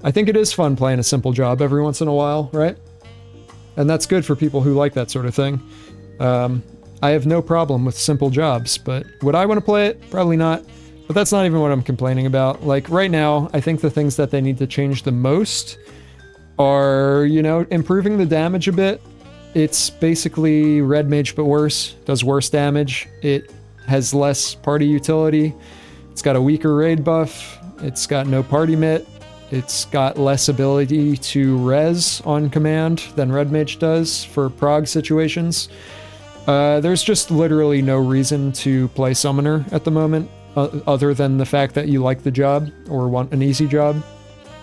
I think it is fun playing a simple job every once in a while, right? And that's good for people who like that sort of thing. I have no problem with simple jobs, but would I want to play it? Probably not. But that's not even what I'm complaining about. Like, right now, I think the things that they need to change the most are, you know, improving the damage a bit. It's basically Red Mage but worse. Does worse damage. It has less party utility. It's got a weaker raid buff. It's got no party mitt. It's got less ability to res on command than Red Mage does for prog situations. There's just literally no reason to play Summoner at the moment, other than the fact that you like the job or want an easy job.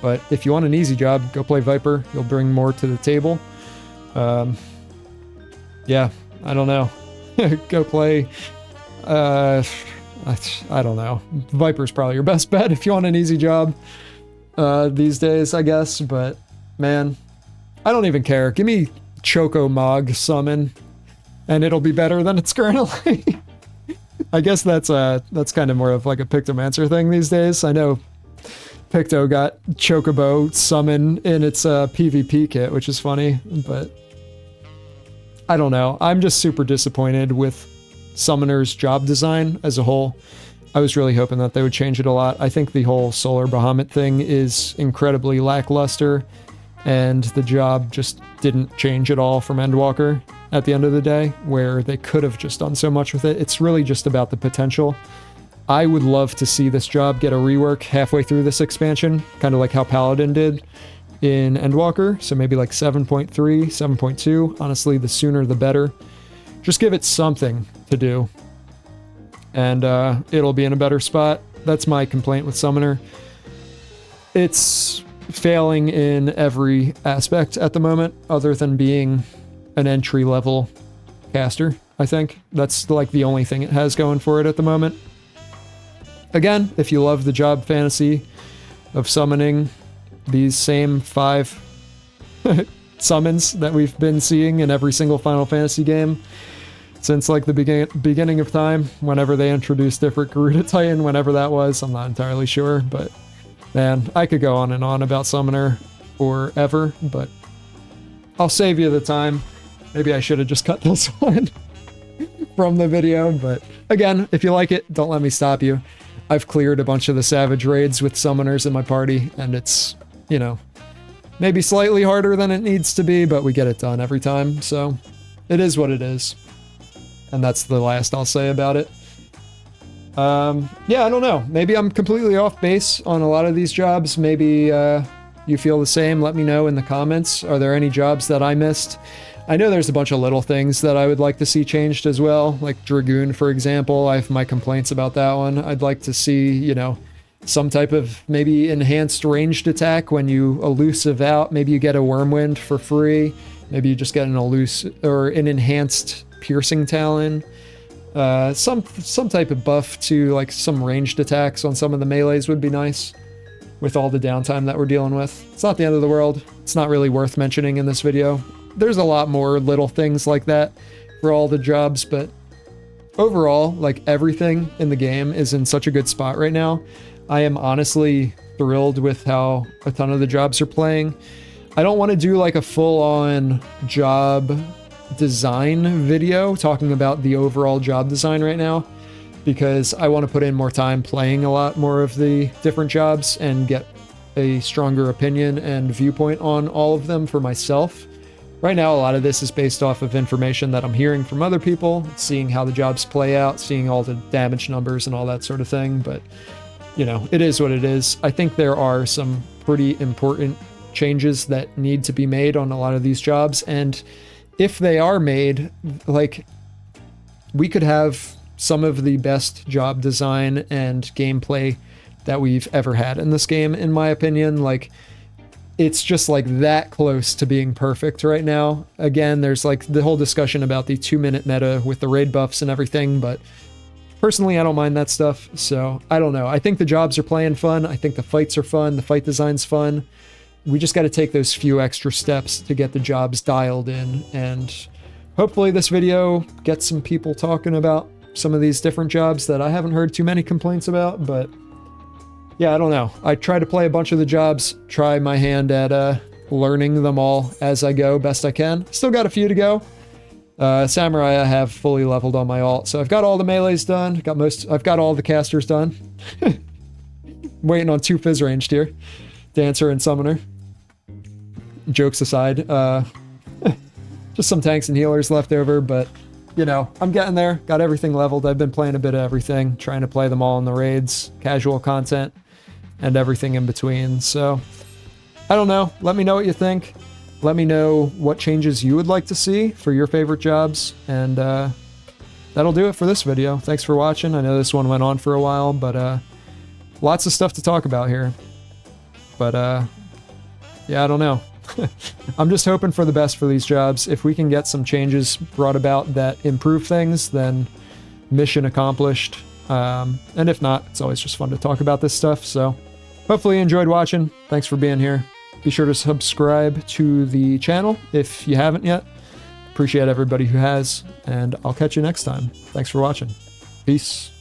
But if you want an easy job, go play Viper. You'll bring more to the table. Yeah, I don't know. Go play... I don't know. Viper's probably your best bet if you want an easy job these days, I guess. But, man, I don't even care. Give me Choco Mog summon, and it'll be better than it's currently. I guess that's kind of more of like a Pictomancer thing these days. I know Picto got Chocobo summon in its PvP kit, which is funny, but I don't know. I'm just super disappointed with Summoner's job design as a whole. I was really hoping that they would change it a lot. I think the whole Solar Bahamut thing is incredibly lackluster, and the job just didn't change at all from Endwalker at the end of the day, where they could have just done so much with it. It's really just about the potential. I would love to see this job get a rework halfway through this expansion, kind of like how Paladin did in Endwalker. So maybe like 7.3, 7.2. Honestly, the sooner the better. Just give it something to do, and it'll be in a better spot. That's my complaint with Summoner. It's failing in every aspect at the moment, other than being an entry-level caster, I think. That's like the only thing it has going for it at the moment. Again, if you love the job fantasy of summoning these same 5 summons that we've been seeing in every single Final Fantasy game since like the beginning of time, whenever they introduced different Garuda Titan, whenever that was, I'm not entirely sure, but man, I could go on and on about Summoner forever, but I'll save you the time. Maybe I should have just cut this one from the video, but again, if you like it, don't let me stop you. I've cleared a bunch of the Savage raids with Summoners in my party, and it's, you know, maybe slightly harder than it needs to be, but we get it done every time, so it is what it is. And that's the last I'll say about it. Yeah, I don't know. Maybe I'm completely off base on a lot of these jobs. Maybe you feel the same. Let me know in the comments. Are there any jobs that I missed? I know there's a bunch of little things that I would like to see changed as well, like Dragoon, for example. I have my complaints about that one. I'd like to see, you know, some type of maybe enhanced ranged attack when you elusive out. Maybe you get a Wormwind for free. Maybe you just get an an enhanced piercing talon. Some type of buff to like some ranged attacks on some of the melees would be nice with all the downtime that we're dealing with. It's not the end of the world. It's not really worth mentioning in this video. There's a lot more little things like that for all the jobs, but overall, like everything in the game is in such a good spot right now. I am honestly thrilled with how a ton of the jobs are playing. I don't want to do like a full-on job design video talking about the overall job design right now, because I want to put in more time playing a lot more of the different jobs and get a stronger opinion and viewpoint on all of them for myself. Right now, a lot of this is based off of information that I'm hearing from other people, seeing how the jobs play out, seeing all the damage numbers and all that sort of thing, but, you know, it is what it is. I think there are some pretty important changes that need to be made on a lot of these jobs, and if they are made, like, we could have some of the best job design and gameplay that we've ever had in this game, in my opinion. Like, it's just like that close to being perfect right now. Again, there's like the whole discussion about the 2-minute meta with the raid buffs and everything, but personally, I don't mind that stuff. So I don't know. I think the jobs are playing fun. I think the fights are fun. The fight design's fun. We just got to take those few extra steps to get the jobs dialed in. And hopefully this video gets some people talking about some of these different jobs that I haven't heard too many complaints about, but yeah, I don't know. I try to play a bunch of the jobs, try my hand at learning them all as I go, best I can. Still got a few to go. Samurai I have fully leveled on my alt, so I've got all the melees done. I've got all the casters done. Waiting on 2 fizz ranged here. Dancer and Summoner. Jokes aside, just some tanks and healers left over, but you know, I'm getting there. Got everything leveled. I've been playing a bit of everything, trying to play them all in the raids, casual content, and everything in between. So, I don't know. Let me know what you think. Let me know what changes you would like to see for your favorite jobs, and that'll do it for this video. Thanks for watching. I know this one went on for a while, but lots of stuff to talk about here. But yeah, I don't know. I'm just hoping for the best for these jobs. If we can get some changes brought about that improve things, then mission accomplished. And if not, it's always just fun to talk about this stuff. So hopefully you enjoyed watching. Thanks for being here. Be sure to subscribe to the channel if you haven't yet. Appreciate everybody who has, and I'll catch you next time. Thanks for watching. Peace.